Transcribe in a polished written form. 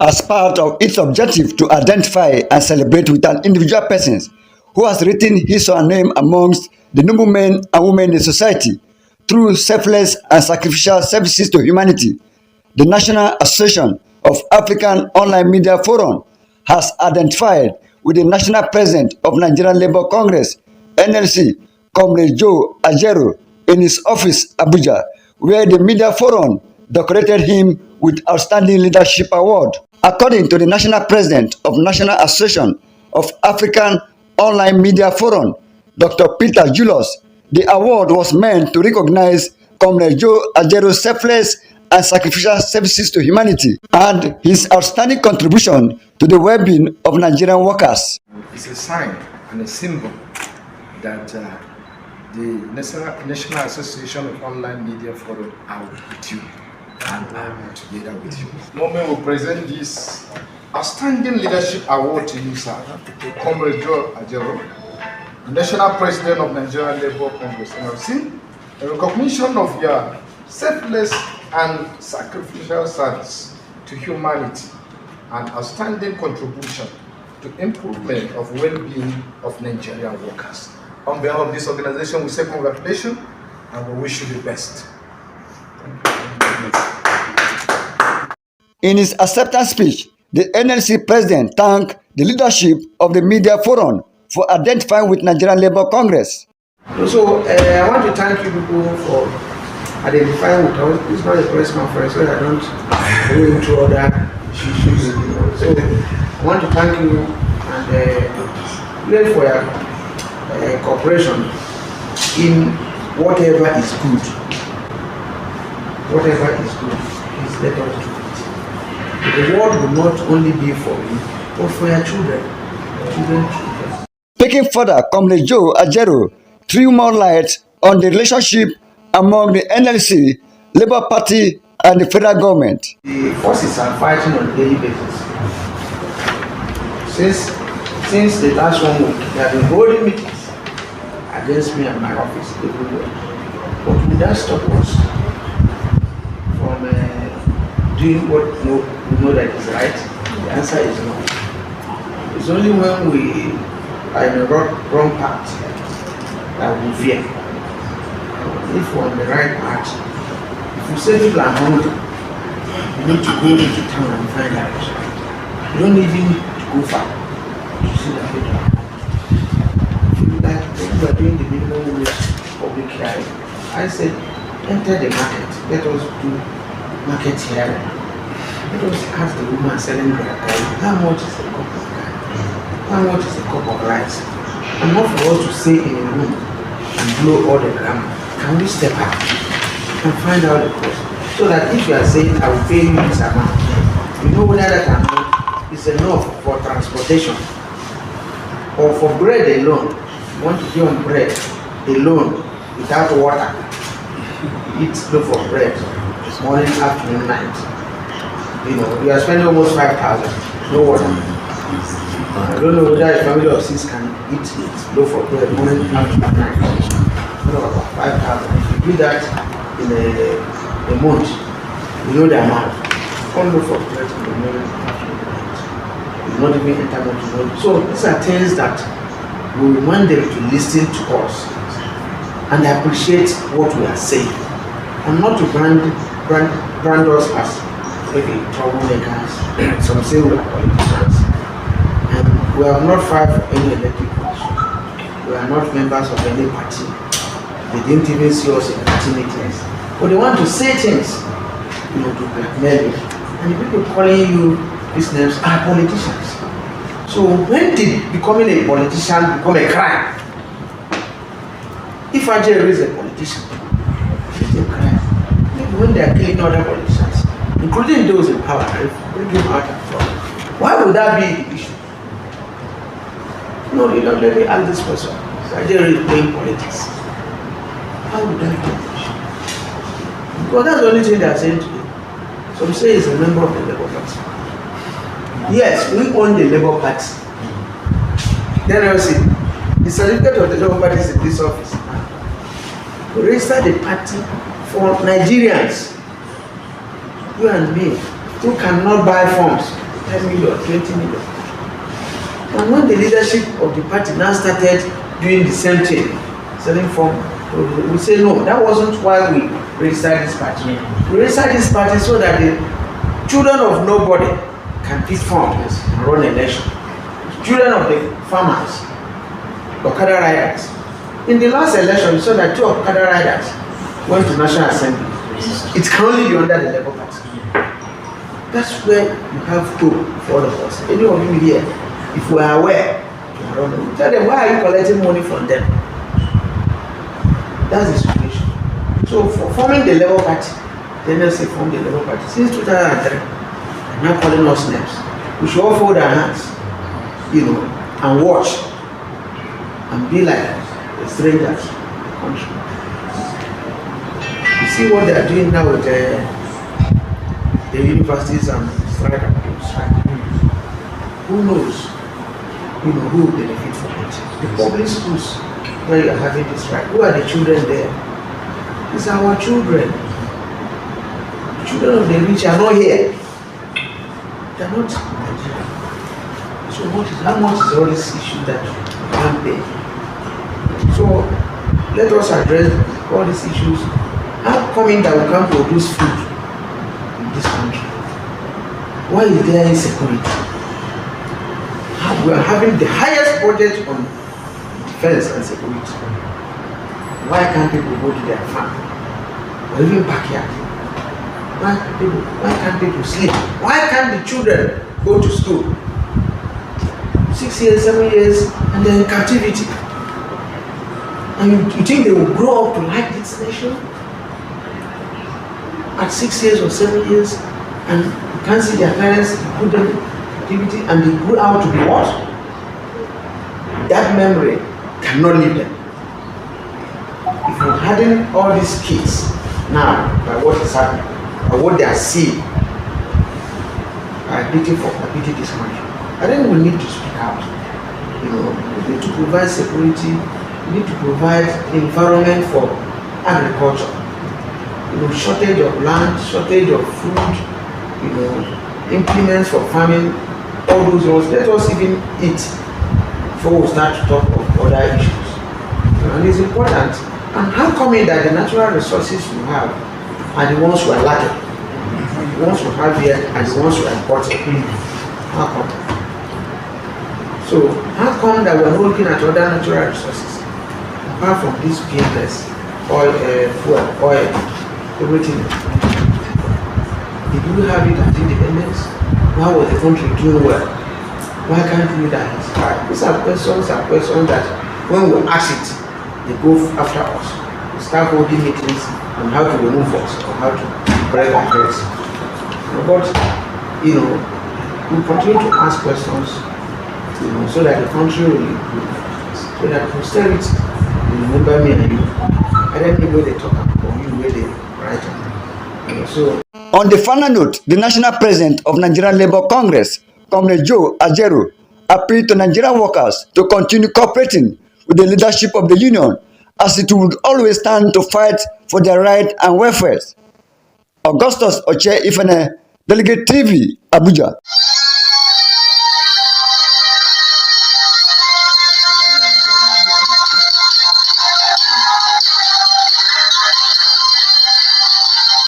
as part of its objective to identify and celebrate with an individual person who has written his or her name amongst the noble men and women in society through selfless and sacrificial services to humanity. The National Association of African Online Media Forum has identified with the National President of Nigerian Labour Congress (NLC), Comrade Joe Ajero, in his office, Abuja, where the Media Forum decorated him with Outstanding Leadership Award. According to the National President of National Association of African Online Media Forum, Dr. Peter Julius, the award was meant to recognize Comrade Joe Ajero's selfless and sacrificial services to humanity and his outstanding contribution to the well-being of Nigerian workers. It's a sign and a symbol that the National Association of Online Media Forum are with you and I'm together with you. Moment will present this Outstanding Leadership Award to you, sir, Comrade Joe Ajero, National President of Nigerian Labour Congress (NLC), in recognition of your selfless and sacrificial service to humanity and outstanding contribution to improvement of well-being of Nigerian workers. On behalf of this organization, we say congratulations and we wish you the best. In his acceptance speech, the NLC president thanked the leadership of the Media Forum for identifying with Nigerian Labour Congress. So I want to thank you people for identifying with us. It's not a press conference, so I don't go into other issues. So I want to thank you and pray for your cooperation in whatever is good. Whatever is good, please let us do it. The world will not only be for you, but for your children. Speaking further, Comrade Joe Ajero threw more light on the relationship among the NLC, Labour Party, and the federal government. The forces are fighting on a daily basis. Since the last 1 week, they have been holding meetings against me and my office everywhere. But will that stop us from doing what we know that is right? The answer is no. It's only when we are in the wrong path that we fear. If we're on the right path, if we say people are hungry, you need to go into town and find out. You don't even need to go far to see that people are hungry. Like when we are doing the minimum wage public hearing, I said, enter the market. Let us do market hearing. Let us ask the woman selling garri, how much is a cup of garri? How much is a cup of rice? And not for us to say in a room and blow all the grammar. Can we step out and find out the cost? So that if you are saying, I will pay you this amount, you know whether that amount is enough for transportation or for bread alone. You want to give on bread alone without water. Eat loaf of bread morning, afternoon, night. You know, you are spending almost 5,000, no water. I don't know whether a family of 6 can eat loaf of bread morning, afternoon, night. About 5,000. If you do that in a month, you know the amount. One loaf of bread in the morning, afternoon, night. It's not even enter to know. So these are things that we want them to listen to us and appreciate what we are saying, and not to brand us as maybe troublemakers. Some say we are politicians, and we are not fight for any elected position. We are not members of any party. They didn't even see us in party meetings, but they want to say things, you know, to blackmail you. And the people calling you these names are politicians. So when did becoming a politician become a crime? If Ajero is a politician, it's a crime. Maybe when they are killing other politicians, including those in power, bring him out of trouble. Why would that be the issue? No, you don't let me ask this question. Ajero is playing politics. How would that be the issue? Because that's the only thing they are saying today. Some say he's a member of the Labour Party. Yes, we own the Labour Party. Then I will say, the certificate of the Labour Party is in this office. We register the party for Nigerians. You and me, who cannot buy forms, 10 million, 20 million. And when the leadership of the party now started doing the same thing, selling form, we say no, that wasn't why we registered this party. We registered this party so that the children of nobody can pick forms and run election. Children of the farmers, Okada riders. In the last election, we saw that 2 Okada riders went to National Assembly. It can only be under the Labour Party. That's where you have hope for all of us. Any of you here, if we are aware, tell them, why are you collecting money from them? That's the situation. So for forming the Labour Party, the NLC formed the Labour Party since 2003. They're now calling us names. We should all fold our hands, and watch and be like strangers. You see what they are doing now with the universities and strike. Who knows? Who will benefit from it? The public schools where you are having this strike. Who are the children there? These are our children. The children of the rich are not here. They are not Nigeria. So how much is all this issue that we can't pay? So let us address all these issues. How coming that we can't produce food in this country? Why is there insecurity? We are having the highest budget on defense and security. Why can't people go to their farm or even backyard? Why can't people sleep? Why can't the children go to school? 6 years, 7 years, and they're in captivity. And you think they will grow up to like this nation? At 6 years or 7 years, and you can't see their parents, you put them in captivity, and they grew out to be what? That memory cannot leave them. If you harden all these kids now by what is happening, by what they are seeing, are beating this country, I think we need to speak out. We need to provide security, we need to provide environment for agriculture. Shortage of land, shortage of food, implements for farming, all those ones. Let us even eat before we start to talk of other issues. And it's important. And how come it that the natural resources we have are the ones we are lacking? The ones we have here and the ones we are importing. How come? So how come that we're not looking at other natural resources apart from these PMS, oil, fuel, oil, everything? Did we have it at independence? Why was the country doing well? Why can't we that? These are questions that when we ask it, they go after us. We start holding meetings on how to remove us or how to break our heads. But we continue to ask questions, so that the country will improve, so that posterity will remember me and you. I don't know where they talk about you, where they write about. So. On the final note, the national president of Nigerian Labour Congress, Comrade Joe Ajaero, appealed to Nigerian workers to continue cooperating with the leadership of the union, as it would always stand to fight for their rights and welfare. Augustus Oche Ifene, Delegate TV, Abuja.